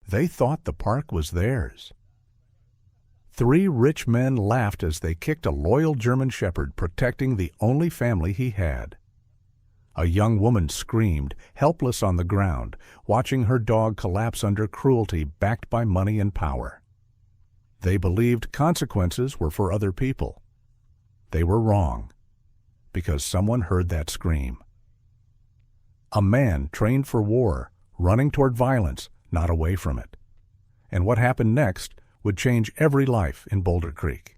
They thought the park was theirs. 3 rich men laughed as they kicked a loyal German shepherd protecting the only family he had. A young woman screamed, helpless on the ground, watching her dog collapse under cruelty backed by money and power. They believed consequences were for other people. They were wrong, because someone heard that scream. A man trained for war, running toward violence, not away from it. And what happened next would change every life in Boulder Creek.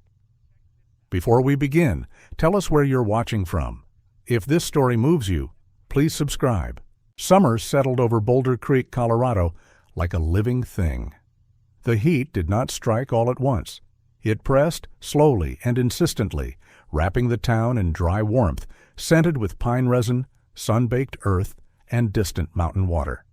Before we begin, tell us where you're watching from. If this story moves you, please subscribe. Summer settled over Boulder Creek, Colorado, like a living thing. The heat did not strike all at once. It pressed slowly and insistently, wrapping the town in dry warmth, scented with pine resin, sun-baked earth, and distant mountain water.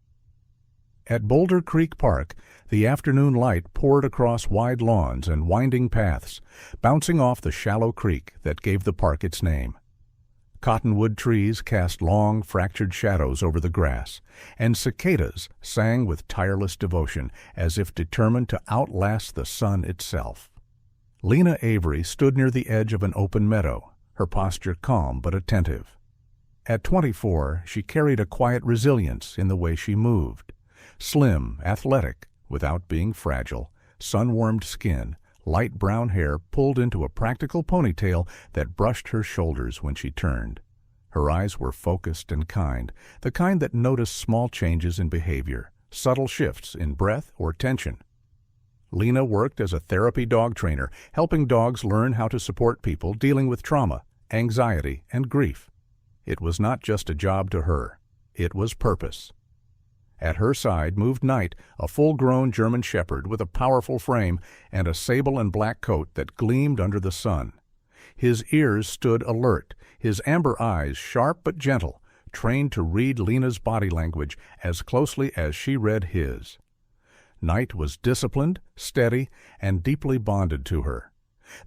At Boulder Creek Park, the afternoon light poured across wide lawns and winding paths, bouncing off the shallow creek that gave the park its name. Cottonwood trees cast long, fractured shadows over the grass, and cicadas sang with tireless devotion, as if determined to outlast the sun itself. Lena Avery stood near the edge of an open meadow, her posture calm but attentive. At 24, she carried a quiet resilience in the way she moved. Slim, athletic, without being fragile, sun-warmed skin, light brown hair pulled into a practical ponytail that brushed her shoulders when she turned. Her eyes were focused and kind, the kind that noticed small changes in behavior, subtle shifts in breath or tension. Lena worked as a therapy dog trainer, helping dogs learn how to support people dealing with trauma, anxiety, and grief. It was not just a job to her. It was purpose. At her side moved Knight, a full-grown German shepherd with a powerful frame and a sable and black coat that gleamed under the sun. His ears stood alert, his amber eyes sharp but gentle, trained to read Lena's body language as closely as she read his. Knight was disciplined, steady, and deeply bonded to her.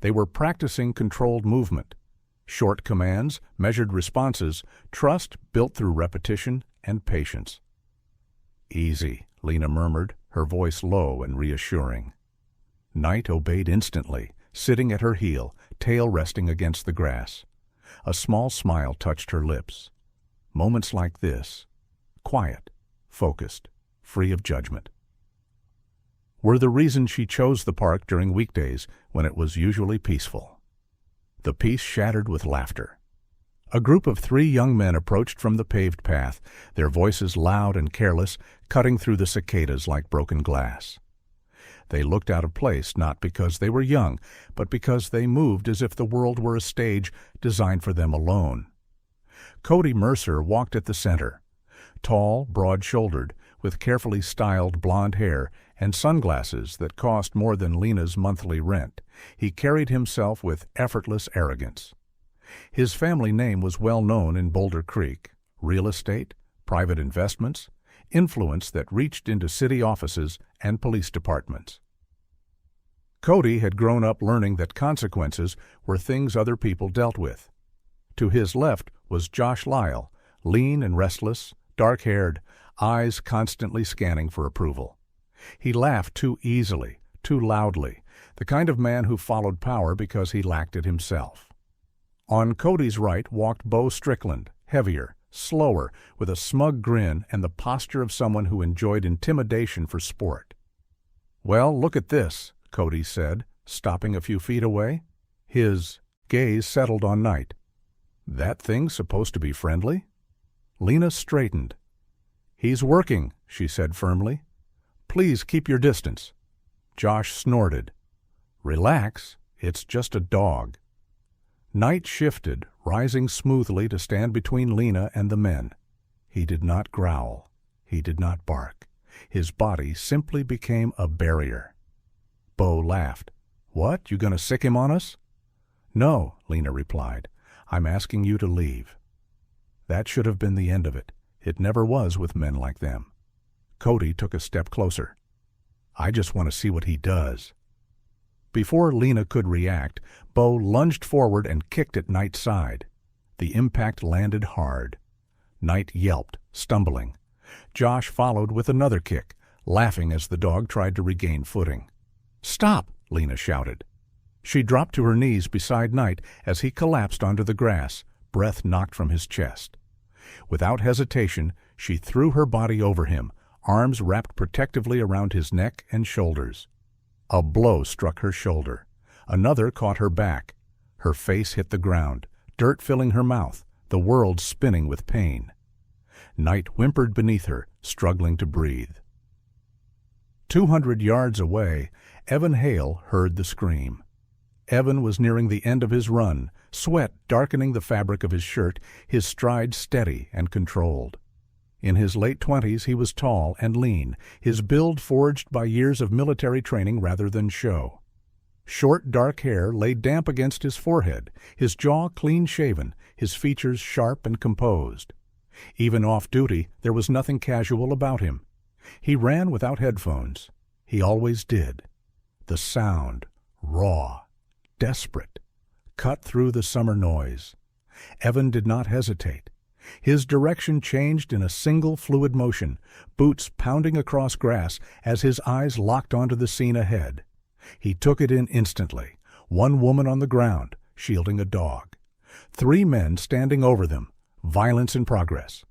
They were practicing controlled movement. Short commands, measured responses, trust built through repetition and patience. "Easy," Lena murmured, her voice low and reassuring. Knight obeyed instantly, sitting at her heel, tail resting against the grass. A small smile touched her lips. Moments like this, quiet, focused, free of judgment, were the reason she chose the park during weekdays when it was usually peaceful. The peace shattered with laughter. A group of 3 young men approached from the paved path, their voices loud and careless, cutting through the cicadas like broken glass. They looked out of place not because they were young, but because they moved as if the world were a stage designed for them alone. Cody Mercer walked at the center. Tall, broad-shouldered, with carefully styled blonde hair and sunglasses that cost more than Lena's monthly rent, he carried himself with effortless arrogance. His family name was well known in Boulder Creek: real estate, private investments, influence that reached into city offices and police departments. Cody had grown up learning that consequences were things other people dealt with. To his left was Josh Lyle, lean and restless, dark-haired, eyes constantly scanning for approval. He laughed too easily, too loudly, the kind of man who followed power because he lacked it himself. On Cody's right walked Bo Strickland, heavier, slower, with a smug grin and the posture of someone who enjoyed intimidation for sport. "Well, look at this," Cody said, stopping a few feet away. His gaze settled on Knight. "That thing's supposed to be friendly?" Lena straightened. "He's working," she said firmly. "Please keep your distance." Josh snorted. "Relax, it's just a dog." Knight shifted, rising smoothly to stand between Lena and the men. He did not growl. He did not bark. His body simply became a barrier. Bo laughed. "What, you gonna sick him on us?" "No," Lena replied. "I'm asking you to leave." That should have been the end of it. It never was with men like them. Cody took a step closer. "I just want to see what he does." Before Lena could react, Bo lunged forward and kicked at Knight's side. The impact landed hard. Knight yelped, stumbling. Josh followed with another kick, laughing as the dog tried to regain footing. "Stop!" Lena shouted. She dropped to her knees beside Knight as he collapsed onto the grass, breath knocked from his chest. Without hesitation, she threw her body over him, arms wrapped protectively around his neck and shoulders. A blow struck her shoulder. Another caught her back. Her face hit the ground, dirt filling her mouth, the world spinning with pain. Knight whimpered beneath her, struggling to breathe. 200 yards away, Evan Hale heard the scream. Evan was nearing the end of his run, sweat darkening the fabric of his shirt, his stride steady and controlled. In his late 20s, he was tall and lean, his build forged by years of military training rather than show. Short, dark hair lay damp against his forehead, his jaw clean-shaven, his features sharp and composed. Even off-duty, there was nothing casual about him. He ran without headphones. He always did. The sound, raw, desperate, cut through the summer noise. Evan did not hesitate. His direction changed in a single fluid motion, boots pounding across grass as his eyes locked onto the scene ahead. He took it in instantly. One woman on the ground, shielding a dog. 3 men standing over them, violence in progress.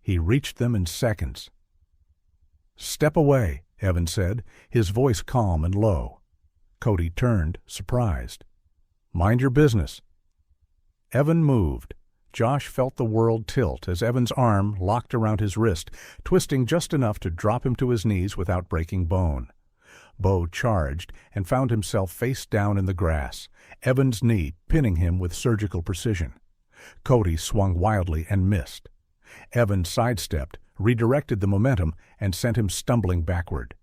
He reached them in seconds. "Step away," Evan said, his voice calm and low. Cody turned, surprised. "Mind your business." Evan moved. Josh felt the world tilt as Evan's arm locked around his wrist, twisting just enough to drop him to his knees without breaking bone. Bo charged and found himself face down in the grass, Evan's knee pinning him with surgical precision. Cody swung wildly and missed. Evan sidestepped, redirected the momentum, and sent him stumbling backward.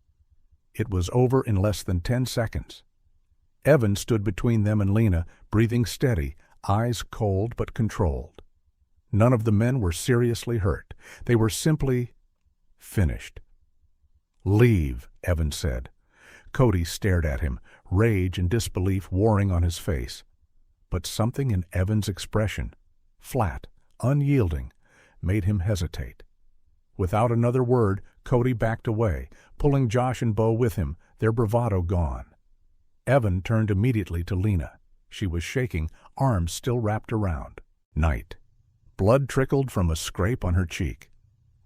It was over in less than 10 seconds. Evan stood between them and Lena, breathing steady, eyes cold but controlled. None of the men were seriously hurt. They were simply finished. "Leave," Evan said. Cody stared at him, rage and disbelief warring on his face. But something in Evan's expression, flat, unyielding, made him hesitate. Without another word, Cody backed away, pulling Josh and Bo with him, their bravado gone. Evan turned immediately to Lena. She was shaking, arms still wrapped around Knight. Blood trickled from a scrape on her cheek.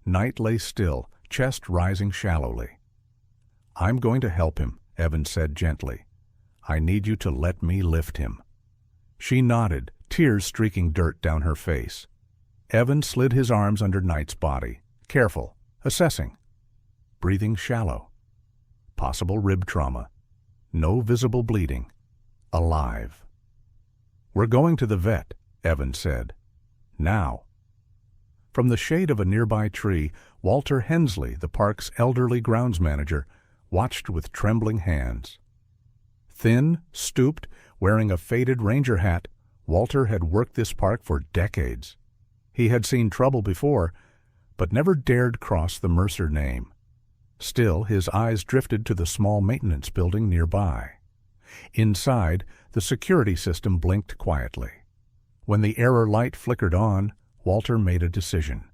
Knight lay still, chest rising shallowly. "I'm going to help him," Evan said gently. "I need you to let me lift him." She nodded, tears streaking dirt down her face. Evan slid his arms under Knight's body, careful, assessing. Breathing shallow. Possible rib trauma. No visible bleeding. Alive. "We're going to the vet," Evan said. "Now." From the shade of a nearby tree, Walter Hensley, the park's elderly grounds manager, watched with trembling hands. Thin, stooped, wearing a faded ranger hat, Walter had worked this park for decades. He had seen trouble before, but never dared cross the Mercer name. Still, his eyes drifted to the small maintenance building nearby. Inside, the security system blinked quietly. When the error light flickered on, Walter made a decision.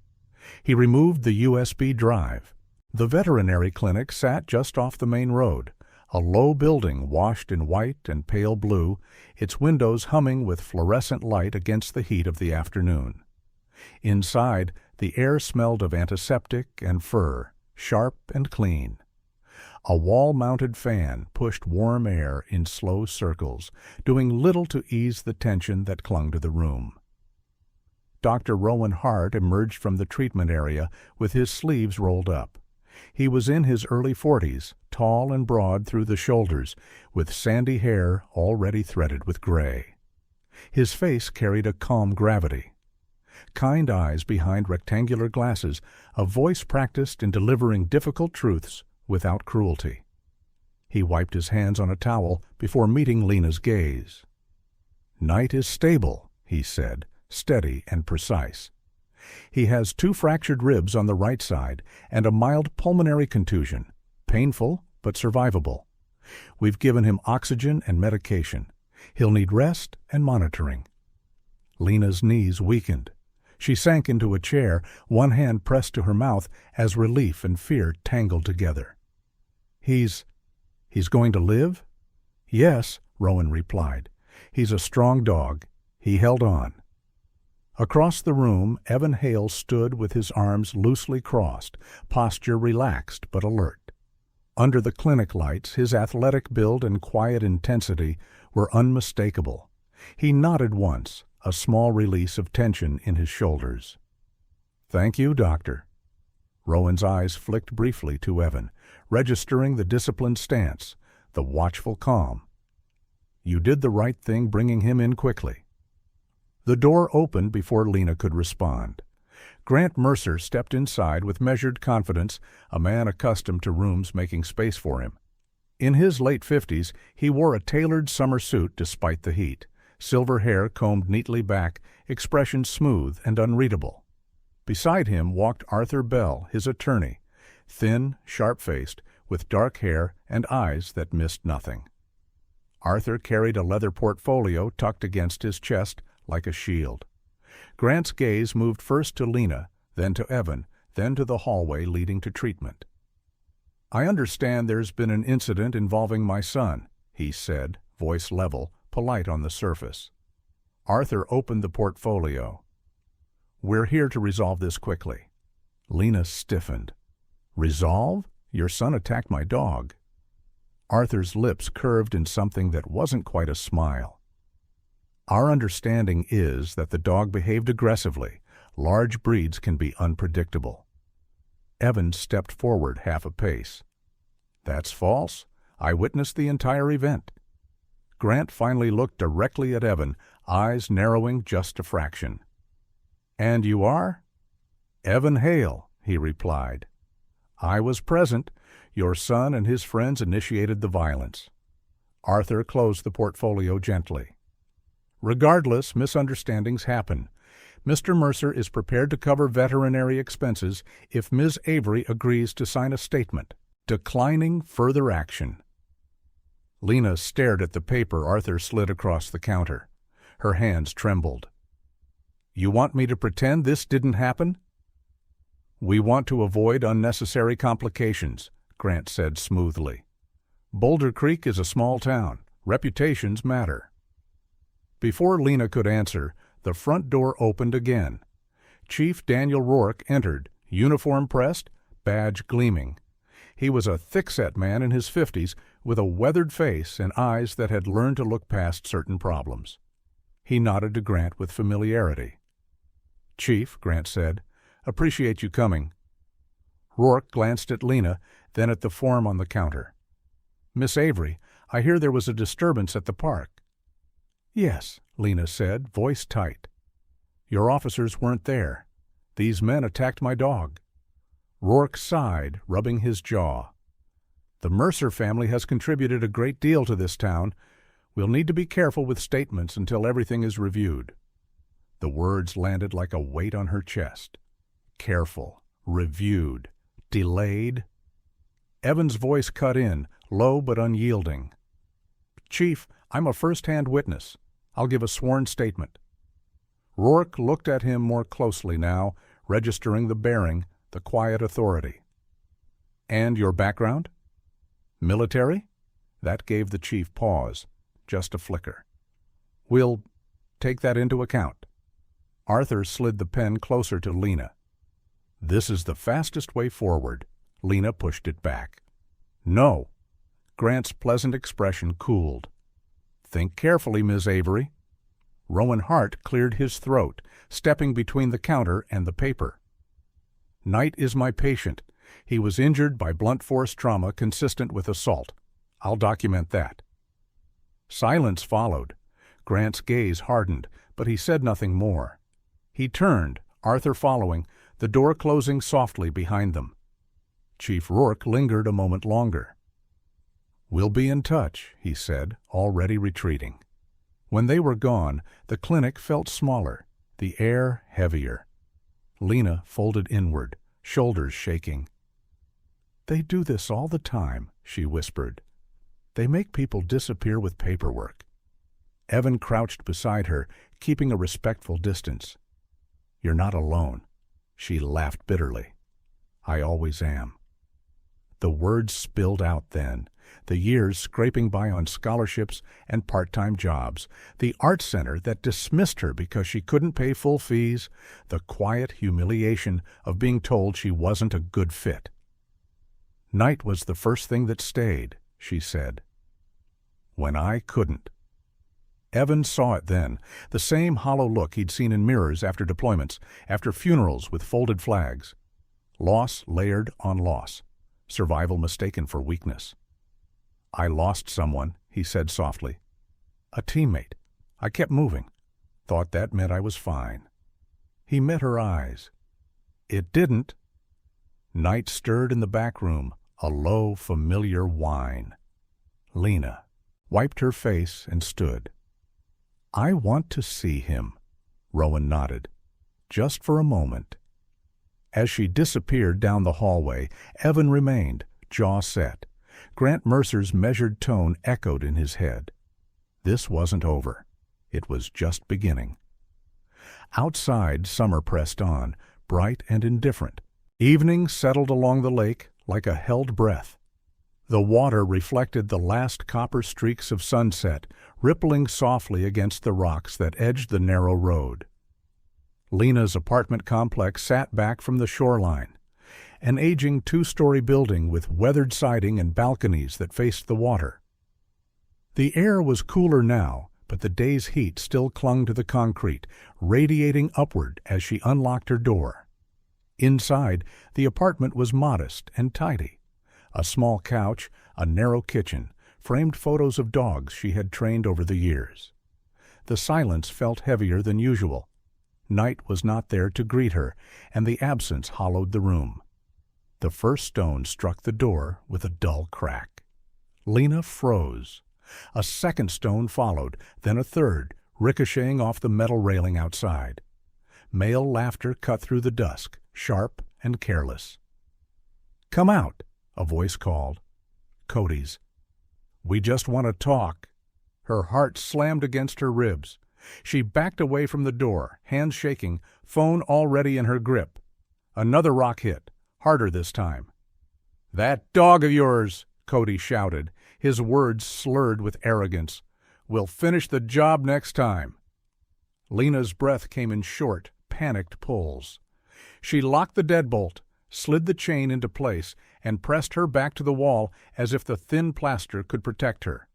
He removed the USB drive. The veterinary clinic sat just off the main road, a low building washed in white and pale blue, its windows humming with fluorescent light against the heat of the afternoon. Inside, the air smelled of antiseptic and fur, sharp and clean. A wall-mounted fan pushed warm air in slow circles, doing little to ease the tension that clung to the room. Dr. Rowan Hart emerged from the treatment area with his sleeves rolled up. He was in his early 40s, tall and broad through the shoulders, with sandy hair already threaded with gray. His face carried a calm gravity. Kind eyes behind rectangular glasses, a voice practiced in delivering difficult truths without cruelty. He wiped his hands on a towel before meeting Lena's gaze. "Knight is stable," he said, steady and precise. "He has 2 fractured ribs on the right side and a mild pulmonary contusion, painful but survivable. We've given him oxygen and medication. He'll need rest and monitoring." Lena's knees weakened. She sank into a chair, one hand pressed to her mouth as relief and fear tangled together. He's going to live?" "Yes," Rowan replied. "He's a strong dog." He held on. Across the room, Evan Hale stood with his arms loosely crossed, posture relaxed but alert. Under the clinic lights, his athletic build and quiet intensity were unmistakable. He nodded once, a small release of tension in his shoulders. "Thank you, Doctor." Rowan's eyes flicked briefly to Evan, registering the disciplined stance, the watchful calm. "You did the right thing bringing him in quickly." The door opened before Lena could respond. Grant Mercer stepped inside with measured confidence, a man accustomed to rooms making space for him. In his late 50s, he wore a tailored summer suit despite the heat, silver hair combed neatly back, expression smooth and unreadable. Beside him walked Arthur Bell, his attorney, thin, sharp-faced, with dark hair and eyes that missed nothing. Arthur carried a leather portfolio tucked against his chest like a shield. Grant's gaze moved first to Lena, then to Evan, then to the hallway leading to treatment. "I understand there's been an incident involving my son," he said, voice level, polite on the surface. Arthur opened the portfolio. "We're here to resolve this quickly." Lena stiffened. "Resolve? Your son attacked my dog." Arthur's lips curved in something that wasn't quite a smile. "Our understanding is that the dog behaved aggressively. Large breeds can be unpredictable." Evan stepped forward half a pace. "That's false. I witnessed the entire event." Grant finally looked directly at Evan, eyes narrowing just a fraction. "And you are?" "Evan Hale," he replied. "I was present. Your son and his friends initiated the violence." Arthur closed the portfolio gently. "Regardless, misunderstandings happen. Mr. Mercer is prepared to cover veterinary expenses if Ms. Avery agrees to sign a statement, declining further action." Lena stared at the paper Arthur slid across the counter. Her hands trembled. "You want me to pretend this didn't happen?" "We want to avoid unnecessary complications," Grant said smoothly. "Boulder Creek is a small town. Reputations matter." Before Lena could answer, the front door opened again. Chief Daniel Rourke entered, uniform pressed, badge gleaming. He was a thick-set man in his 50s with a weathered face and eyes that had learned to look past certain problems. He nodded to Grant with familiarity. "Chief," Grant said, "appreciate you coming." Rourke glanced at Lena, then at the form on the counter. "Miss Avery, I hear there was a disturbance at the park." "Yes," Lena said, voice tight. "Your officers weren't there. These men attacked my dog." Rourke sighed, rubbing his jaw. "The Mercer family has contributed a great deal to this town. We'll need to be careful with statements until everything is reviewed." The words landed like a weight on her chest. Careful, reviewed, delayed. Evan's voice cut in, low but unyielding. "Chief, I'm a first-hand witness. I'll give a sworn statement." Rourke looked at him more closely now, registering the bearing, the quiet authority. "And your background?" "Military?" That gave the chief pause, just a flicker. "We'll take that into account." Arthur slid the pen closer to Lena. "This is the fastest way forward." Lena pushed it back. "No." Grant's pleasant expression cooled. "Think carefully, Ms. Avery." Rowan Hart cleared his throat, stepping between the counter and the paper. "Knight is my patient. He was injured by blunt force trauma consistent with assault. I'll document that." Silence followed. Grant's gaze hardened, but he said nothing more. He turned, Arthur following, the door closing softly behind them. Chief Rourke lingered a moment longer. "We'll be in touch," he said, already retreating. When they were gone, the clinic felt smaller, the air heavier. Lena folded inward, shoulders shaking. "They do this all the time," she whispered. "They make people disappear with paperwork." Evan crouched beside her, keeping a respectful distance. "You're not alone." She laughed bitterly. "I always am." The words spilled out then, the years scraping by on scholarships and part-time jobs, the art center that dismissed her because she couldn't pay full fees, the quiet humiliation of being told she wasn't a good fit. "Night was the first thing that stayed," she said. "When I couldn't." Evan saw it then, the same hollow look he'd seen in mirrors after deployments, after funerals with folded flags. Loss layered on loss, survival mistaken for weakness. "I lost someone," he said softly. "A teammate. I kept moving. Thought that meant I was fine." He met her eyes. "It didn't." Night stirred in the back room, a low, familiar whine. Lena wiped her face and stood. "I want to see him," Rowan nodded. "Just for a moment." As she disappeared down the hallway, Evan remained, jaw set. Grant Mercer's measured tone echoed in his head. This wasn't over. It was just beginning. Outside, summer pressed on, bright and indifferent. Evening settled along the lake like a held breath. The water reflected the last copper streaks of sunset, rippling softly against the rocks that edged the narrow road. Lena's apartment complex sat back from the shoreline, an aging two-story building with weathered siding and balconies that faced the water. The air was cooler now, but the day's heat still clung to the concrete, radiating upward as she unlocked her door. Inside, the apartment was modest and tidy. A small couch, a narrow kitchen, framed photos of dogs she had trained over the years. The silence felt heavier than usual. Night was not there to greet her, and the absence hollowed the room. The first stone struck the door with a dull crack. Lena froze. A second stone followed, then a third, ricocheting off the metal railing outside. Male laughter cut through the dusk, sharp and careless. "Come out," a voice called. Cody's. "We just want to talk." Her heart slammed against her ribs. She backed away from the door, hands shaking, phone already in her grip. Another rock hit, harder this time. "That dog of yours," Cody shouted, his words slurred with arrogance. "We'll finish the job next time." Lena's breath came in short, panicked pulls. She locked the deadbolt, slid the chain into place, and pressed her back to the wall as if the thin plaster could protect her.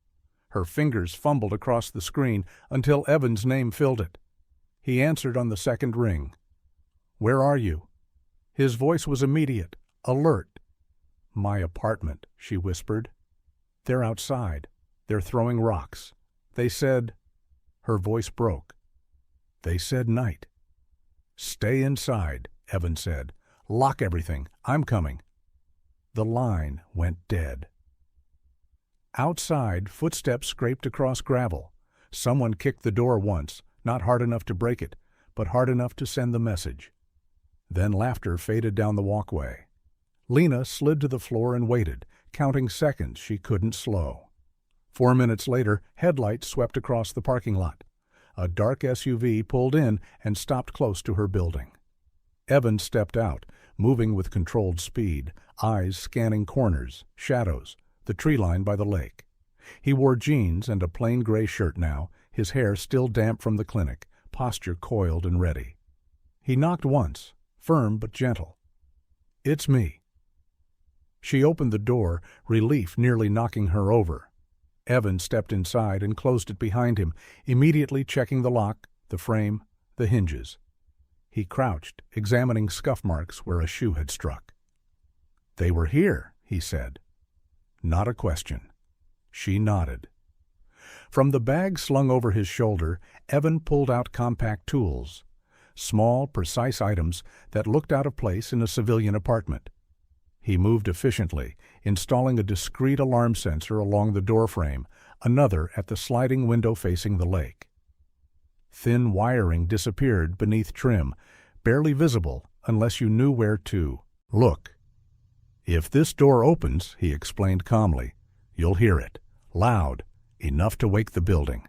Her fingers fumbled across the screen until Evan's name filled it. He answered on the second ring. "Where are you?" His voice was immediate, alert. "My apartment," she whispered. "They're outside. They're throwing rocks. They said—" Her voice broke. "They said night." "Stay inside," Evan said. "Lock everything. I'm coming." The line went dead. Outside, footsteps scraped across gravel. Someone kicked the door once, not hard enough to break it, but hard enough to send the message. Then laughter faded down the walkway. Lena slid to the floor and waited, counting seconds she couldn't slow. 4 minutes later, headlights swept across the parking lot. A dark SUV pulled in and stopped close to her building. Evan stepped out, moving with controlled speed, eyes scanning corners, shadows, the tree line by the lake. He wore jeans and a plain gray shirt now, his hair still damp from the clinic, posture coiled and ready. He knocked once, firm but gentle. "It's me." She opened the door, relief nearly knocking her over. Evan stepped inside and closed it behind him, immediately checking the lock, the frame, the hinges. He crouched, examining scuff marks where a shoe had struck. "They were here," he said. Not a question. She nodded. From the bag slung over his shoulder, Evan pulled out compact tools, small, precise items that looked out of place in a civilian apartment. He moved efficiently, installing a discreet alarm sensor along the doorframe, another at the sliding window facing the lake. Thin wiring disappeared beneath trim, barely visible unless you knew where to look. "If this door opens," he explained calmly, "you'll hear it, loud, enough to wake the building."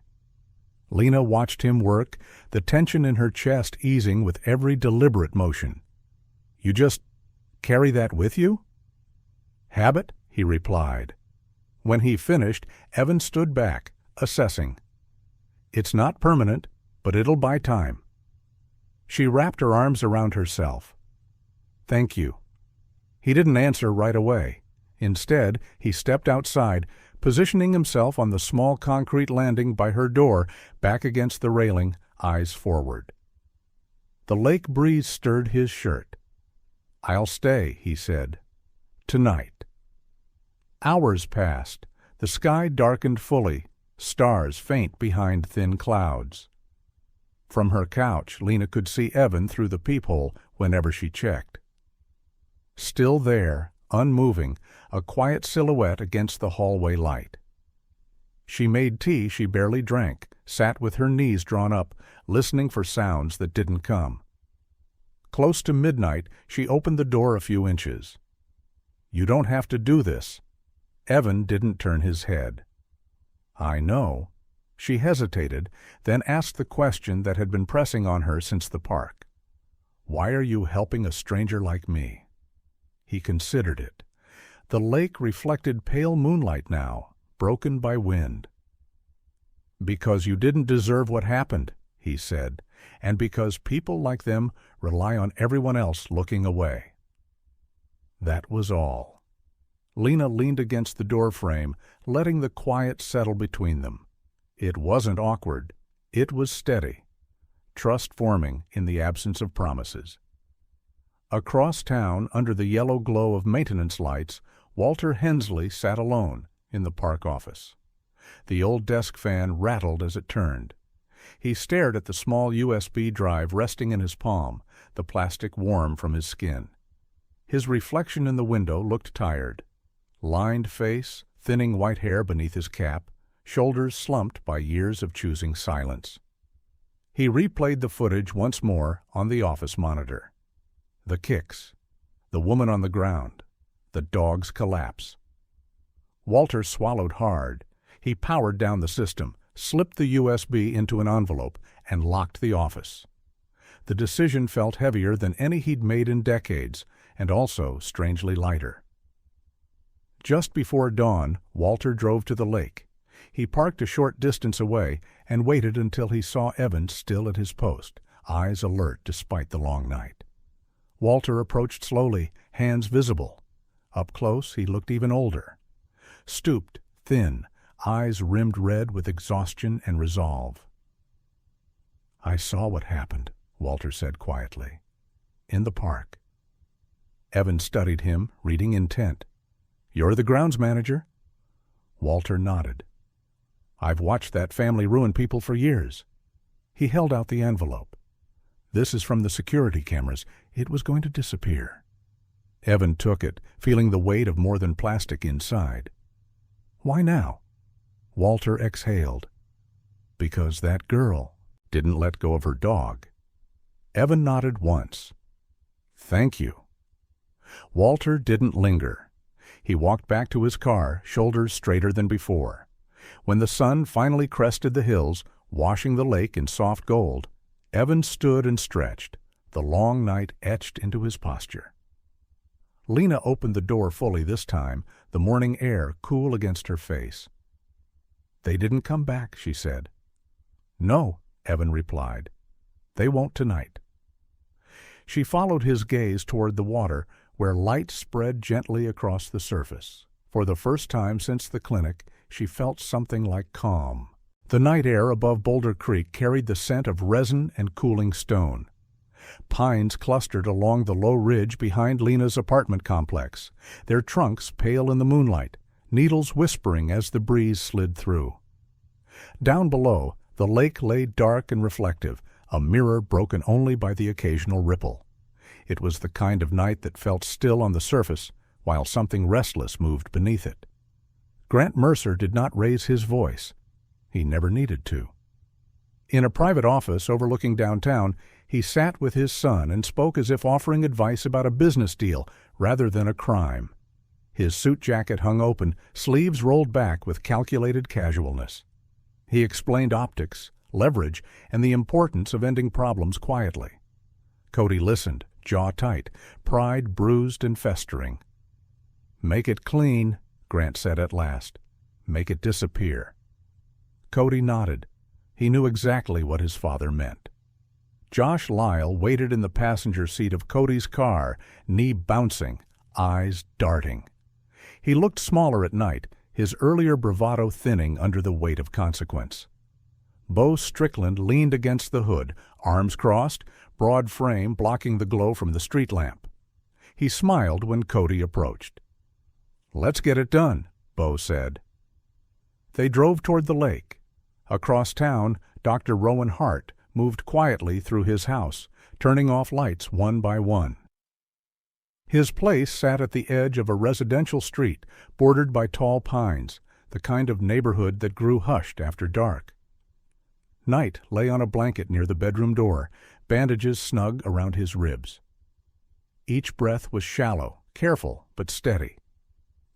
Lena watched him work, the tension in her chest easing with every deliberate motion. "You just carry that with you?" "Habit," he replied. When he finished, Evan stood back, assessing. "It's not permanent, but it'll buy time." She wrapped her arms around herself. "Thank you." He didn't answer right away. Instead, he stepped outside, positioning himself on the small concrete landing by her door, back against the railing, eyes forward. The lake breeze stirred his shirt. "I'll stay," he said. "Tonight." Hours passed. The sky darkened fully, stars faint behind thin clouds. From her couch, Lena could see Evan through the peephole whenever she checked. Still there, unmoving, a quiet silhouette against the hallway light. She made tea she barely drank, sat with her knees drawn up, listening for sounds that didn't come. Close to midnight, she opened the door a few inches. "You don't have to do this." Evan didn't turn his head. "I know." She hesitated, then asked the question that had been pressing on her since the park. "Why are you helping a stranger like me?" He considered it. The lake reflected pale moonlight now, broken by wind. "Because you didn't deserve what happened," he said, "and because people like them rely on everyone else looking away." That was all. Lena leaned against the doorframe, letting the quiet settle between them. It wasn't awkward. It was steady. Trust forming in the absence of promises. Across town, under the yellow glow of maintenance lights, Walter Hensley sat alone in the park office. The old desk fan rattled as it turned. He stared at the small USB drive resting in his palm, the plastic warm from his skin. His reflection in the window looked tired. Lined face, thinning white hair beneath his cap, shoulders slumped by years of choosing silence. He replayed the footage once more on the office monitor. The kicks, the woman on the ground, the dog's collapse. Walter swallowed hard. He powered down the system, slipped the USB into an envelope, and locked the office. The decision felt heavier than any he'd made in decades, and also strangely lighter. Just before dawn, Walter drove to the lake. He parked a short distance away and waited until he saw Evan still at his post, eyes alert despite the long night. Walter approached slowly, hands visible. Up close, he looked even older. Stooped, thin, eyes rimmed red with exhaustion and resolve. "I saw what happened," Walter said quietly. "In the park." Evan studied him, reading intent. "You're the grounds manager?" Walter nodded. "I've watched that family ruin people for years." He held out the envelope. "This is from the security cameras. It was going to disappear." Evan took it, feeling the weight of more than plastic inside. "Why now?" Walter exhaled. "Because that girl didn't let go of her dog." Evan nodded once. "Thank you." Walter didn't linger. He walked back to his car, shoulders straighter than before. When the sun finally crested the hills, washing the lake in soft gold, Evan stood and stretched, the long night etched into his posture. Lena opened the door fully this time, the morning air cool against her face. "They didn't come back," she said. "No," Evan replied. "They won't tonight." She followed his gaze toward the water, where light spread gently across the surface. For the first time since the clinic, she felt something like calm. The night air above Boulder Creek carried the scent of resin and cooling stone. Pines clustered along the low ridge behind Lena's apartment complex, their trunks pale in the moonlight, needles whispering as the breeze slid through. Down below, the lake lay dark and reflective, a mirror broken only by the occasional ripple. It was the kind of night that felt still on the surface, while something restless moved beneath it. Grant Mercer did not raise his voice. He never needed to. In a private office overlooking downtown, he sat with his son and spoke as if offering advice about a business deal rather than a crime. His suit jacket hung open, sleeves rolled back with calculated casualness. He explained optics, leverage, and the importance of ending problems quietly. Cody listened, jaw tight, pride bruised and festering. "Make it clean," Grant said at last. "Make it disappear." Cody nodded. He knew exactly what his father meant. Josh Lyle waited in the passenger seat of Cody's car, knee bouncing, eyes darting. He looked smaller at night, his earlier bravado thinning under the weight of consequence. Bo Strickland leaned against the hood, arms crossed, broad frame blocking the glow from the street lamp. He smiled when Cody approached. "Let's get it done," Bo said. They drove toward the lake. Across town, Dr. Rowan Hart moved quietly through his house, turning off lights one by one. His place sat at the edge of a residential street bordered by tall pines, the kind of neighborhood that grew hushed after dark. Knight lay on a blanket near the bedroom door, bandages snug around his ribs. Each breath was shallow, careful, but steady.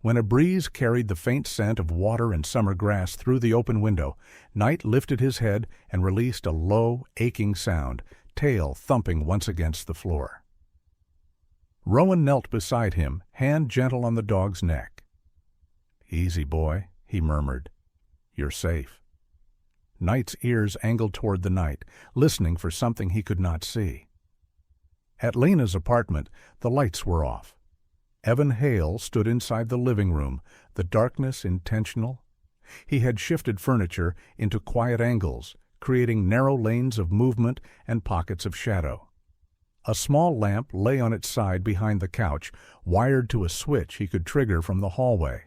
When a breeze carried the faint scent of water and summer grass through the open window, Knight lifted his head and released a low, aching sound, tail thumping once against the floor. Rowan knelt beside him, hand gentle on the dog's neck. "Easy, boy," he murmured. "You're safe." Knight's ears angled toward the night, listening for something he could not see. At Lena's apartment, the lights were off. Evan Hale stood inside the living room, the darkness intentional. He had shifted furniture into quiet angles, creating narrow lanes of movement and pockets of shadow. A small lamp lay on its side behind the couch, wired to a switch he could trigger from the hallway.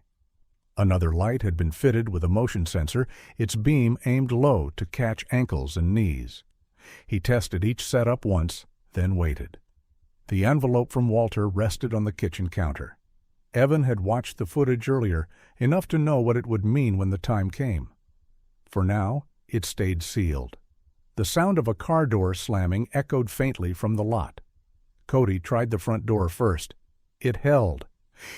Another light had been fitted with a motion sensor, its beam aimed low to catch ankles and knees. He tested each setup once, then waited. The envelope from Walter rested on the kitchen counter. Evan had watched the footage earlier, enough to know what it would mean when the time came. For now, it stayed sealed. The sound of a car door slamming echoed faintly from the lot. Cody tried the front door first. It held.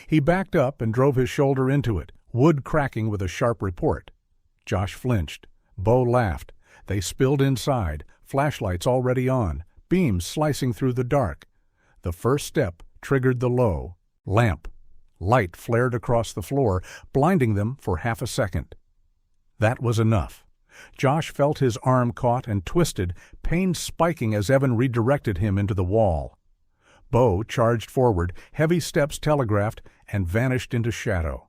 He backed up and drove his shoulder into it, wood cracking with a sharp report. Josh flinched. Bo laughed. They spilled inside, flashlights already on, beams slicing through the dark. The first step triggered the low lamp. Light flared across the floor, blinding them for half a second. That was enough. Josh felt his arm caught and twisted, pain spiking as Evan redirected him into the wall. Bo charged forward, heavy steps telegraphed, and vanished into shadow.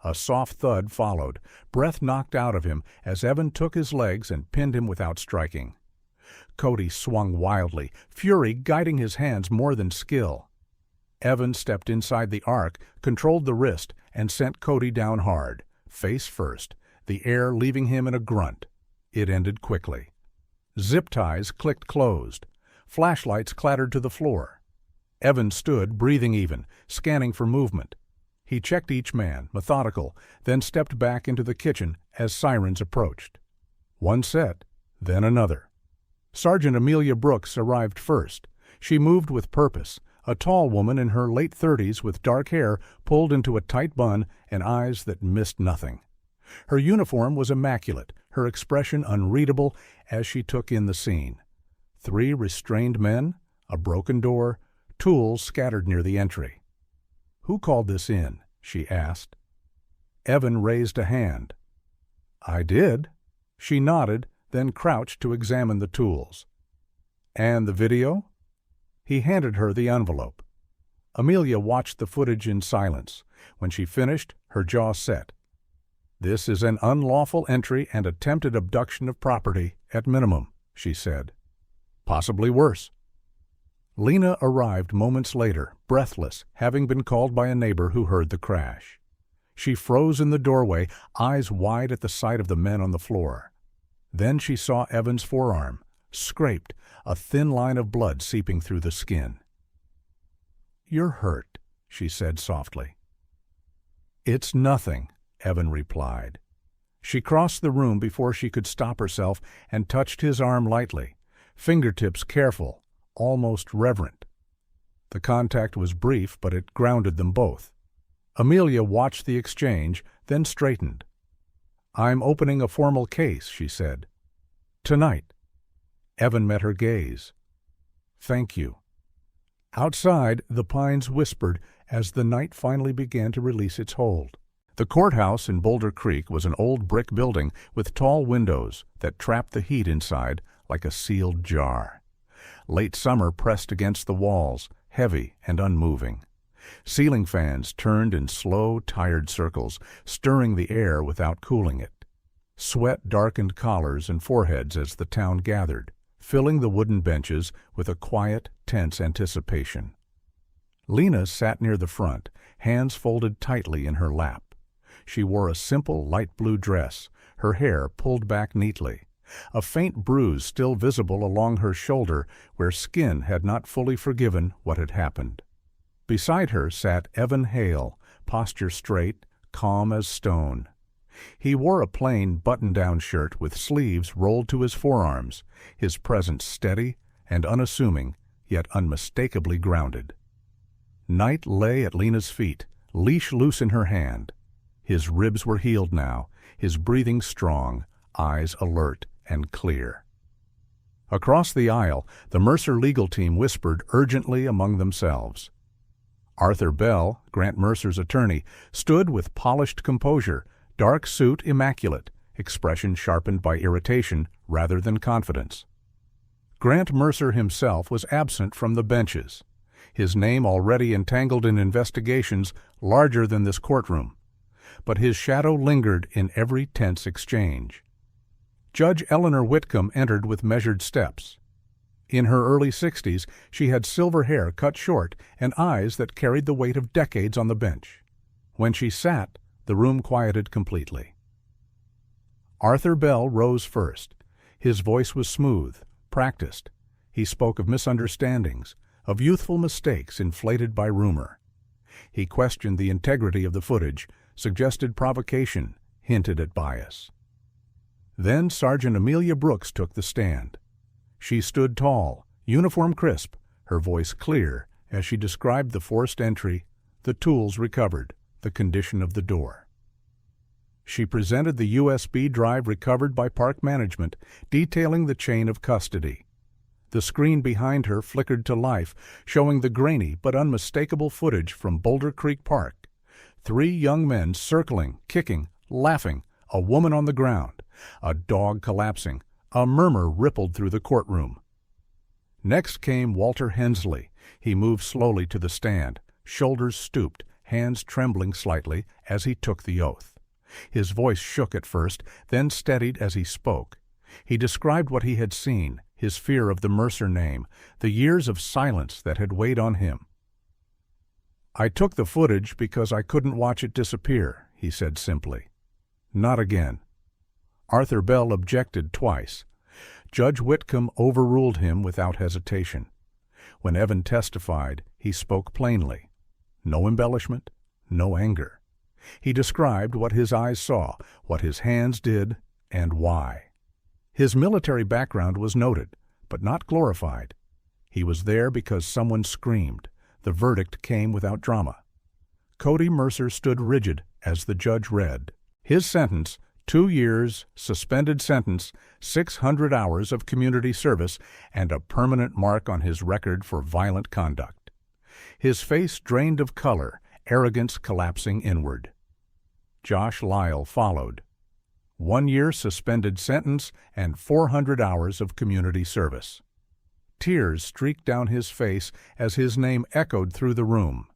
A soft thud followed, breath knocked out of him as Evan took his legs and pinned him without striking. Cody swung wildly, fury guiding his hands more than skill. Evan stepped inside the arc, controlled the wrist, and sent Cody down hard, face first, the air leaving him in a grunt. It ended quickly. Zip ties clicked closed. Flashlights clattered to the floor. Evan stood, breathing even, scanning for movement. He checked each man, methodical, then stepped back into the kitchen as sirens approached. One set, then another. Sergeant Amelia Brooks arrived first. She moved with purpose, a tall woman in her late 30s with dark hair pulled into a tight bun and eyes that missed nothing. Her uniform was immaculate, her expression unreadable as she took in the scene. 3 restrained men, a broken door, tools scattered near the entry. "Who called this in?" she asked. Evan raised a hand. "I did." She nodded, then crouched to examine the tools. "And the video?" He handed her the envelope. Amelia watched the footage in silence. When she finished, her jaw set. "This is an unlawful entry and attempted abduction of property, at minimum," she said. "Possibly worse." Lena arrived moments later, breathless, having been called by a neighbor who heard the crash. She froze in the doorway, eyes wide at the sight of the men on the floor. Then she saw Evan's forearm, scraped, a thin line of blood seeping through the skin. "You're hurt," she said softly. "It's nothing," Evan replied. She crossed the room before she could stop herself and touched his arm lightly, fingertips careful, almost reverent. The contact was brief, but it grounded them both. Amelia watched the exchange, then straightened. "I'm opening a formal case," she said. Tonight. Evan met her gaze. Thank you. Outside, the pines whispered as the night finally began to release its hold. The courthouse in Boulder Creek was an old brick building with tall windows that trapped the heat inside like a sealed jar. Late summer pressed against the walls, heavy and unmoving. Ceiling fans turned in slow, tired circles, stirring the air without cooling it. Sweat darkened collars and foreheads as the town gathered, filling the wooden benches with a quiet, tense anticipation. Lena sat near the front, hands folded tightly in her lap. She wore a simple light blue dress, her hair pulled back neatly, a faint bruise still visible along her shoulder where skin had not fully forgiven what had happened. Beside her sat Evan Hale, posture straight, calm as stone. He wore a plain button-down shirt with sleeves rolled to his forearms, his presence steady and unassuming, yet unmistakably grounded. Night lay at Lena's feet, leash loose in her hand. His ribs were healed now, his breathing strong, eyes alert and clear. Across the aisle, the Mercer legal team whispered urgently among themselves. Arthur Bell, Grant Mercer's attorney, stood with polished composure, dark suit immaculate, expression sharpened by irritation rather than confidence. Grant Mercer himself was absent from the benches, his name already entangled in investigations larger than this courtroom, but his shadow lingered in every tense exchange. Judge Eleanor Whitcomb entered with measured steps. In her early 60s, she had silver hair cut short and eyes that carried the weight of decades on the bench. When she sat, the room quieted completely. Arthur Bell rose first. His voice was smooth, practiced. He spoke of misunderstandings, of youthful mistakes inflated by rumor. He questioned the integrity of the footage, suggested provocation, hinted at bias. Then Sergeant Amelia Brooks took the stand. She stood tall, uniform crisp, her voice clear as she described the forced entry, the tools recovered, the condition of the door. She presented the USB drive recovered by park management, detailing the chain of custody. The screen behind her flickered to life, showing the grainy but unmistakable footage from Boulder Creek Park. 3 young men circling, kicking, laughing, a woman on the ground, a dog collapsing. A murmur rippled through the courtroom. Next came Walter Hensley. He moved slowly to the stand, shoulders stooped, hands trembling slightly as he took the oath. His voice shook at first, then steadied as he spoke. He described what he had seen, his fear of the Mercer name, the years of silence that had weighed on him. "I took the footage because I couldn't watch it disappear," he said simply. "Not again." Arthur Bell objected twice. Judge Whitcomb overruled him without hesitation. When Evan testified, he spoke plainly. No embellishment, no anger. He described what his eyes saw, what his hands did, and why. His military background was noted, but not glorified. He was there because someone screamed. The verdict came without drama. Cody Mercer stood rigid as the judge read. His sentence, 2 years, suspended sentence, 600 hours of community service, and a permanent mark on his record for violent conduct. His face drained of color, arrogance collapsing inward. Josh Lyle followed. 1 year suspended sentence and 400 hours of community service. Tears streaked down his face as his name echoed through the room.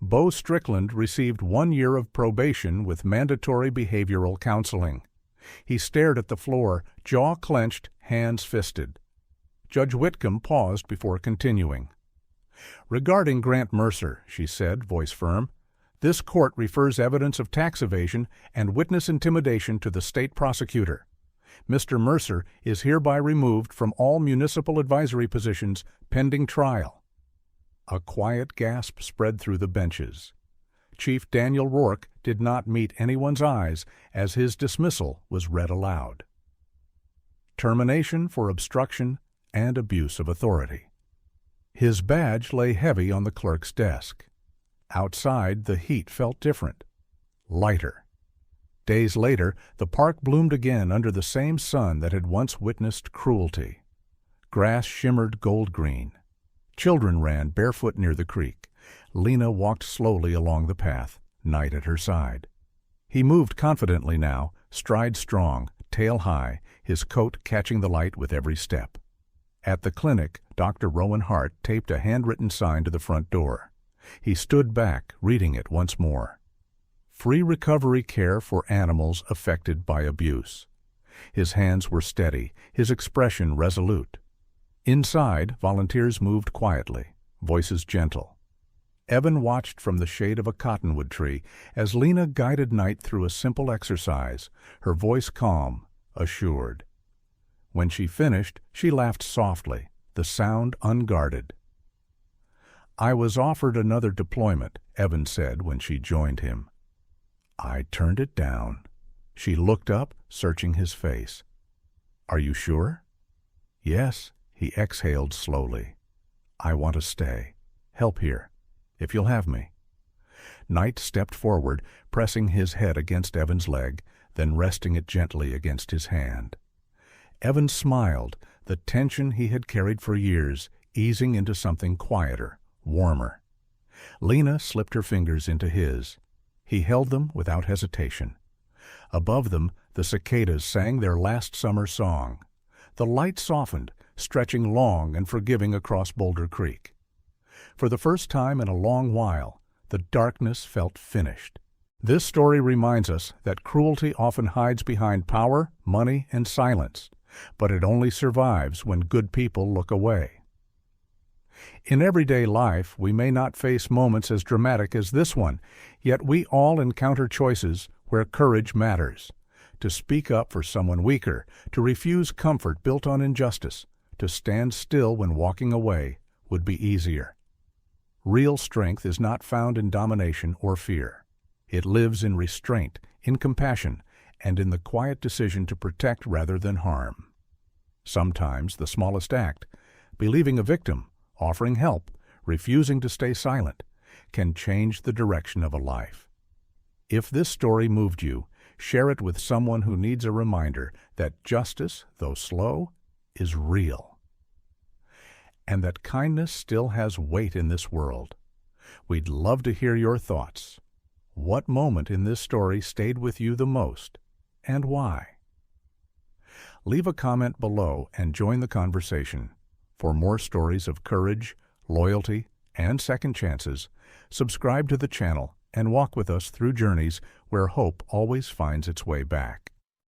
Bo Strickland received 1 year of probation with mandatory behavioral counseling. He stared at the floor, jaw clenched, hands fisted. Judge Whitcomb paused before continuing. "Regarding Grant Mercer," she said, voice firm, "this court refers evidence of tax evasion and witness intimidation to the state prosecutor. Mr. Mercer is hereby removed from all municipal advisory positions pending trial." A quiet gasp spread through the benches. Chief Daniel Rourke did not meet anyone's eyes as his dismissal was read aloud. Termination for obstruction and abuse of authority. His badge lay heavy on the clerk's desk. Outside, the heat felt different, lighter. Days later, the park bloomed again under the same sun that had once witnessed cruelty. Grass shimmered gold green. Children ran barefoot near the creek. Lena walked slowly along the path, Knight at her side. He moved confidently now, stride strong, tail high, his coat catching the light with every step. At the clinic, Dr. Rowan Hart taped a handwritten sign to the front door. He stood back, reading it once more. Free recovery care for animals affected by abuse. His hands were steady, his expression resolute. Inside, volunteers moved quietly, voices gentle. Evan watched from the shade of a cottonwood tree as Lena guided Knight through a simple exercise, her voice calm, assured. When she finished, she laughed softly, the sound unguarded. "I was offered another deployment," Evan said when she joined him. "I turned it down." She looked up, searching his face. "Are you sure?" "Yes," he exhaled slowly. "I want to stay. Help here, if you'll have me." Knight stepped forward, pressing his head against Evan's leg, then resting it gently against his hand. Evan smiled, the tension he had carried for years easing into something quieter, warmer. Lena slipped her fingers into his. He held them without hesitation. Above them, the cicadas sang their last summer song. The light softened, stretching long and forgiving across Boulder Creek. For the first time in a long while, the darkness felt finished. This story reminds us that cruelty often hides behind power, money, and silence, but it only survives when good people look away. In everyday life, we may not face moments as dramatic as this one, yet we all encounter choices where courage matters. To speak up for someone weaker, to refuse comfort built on injustice, to stand still when walking away would be easier. Real strength is not found in domination or fear. It lives in restraint, in compassion, and in the quiet decision to protect rather than harm. Sometimes the smallest act, believing a victim, offering help, refusing to stay silent, can change the direction of a life. If this story moved you, share it with someone who needs a reminder that justice, though slow, is real. And that kindness still has weight in this world. We'd love to hear your thoughts. What moment in this story stayed with you the most, and why? Leave a comment below and join the conversation. For more stories of courage, loyalty, and second chances, subscribe to the channel and walk with us through journeys where hope always finds its way back.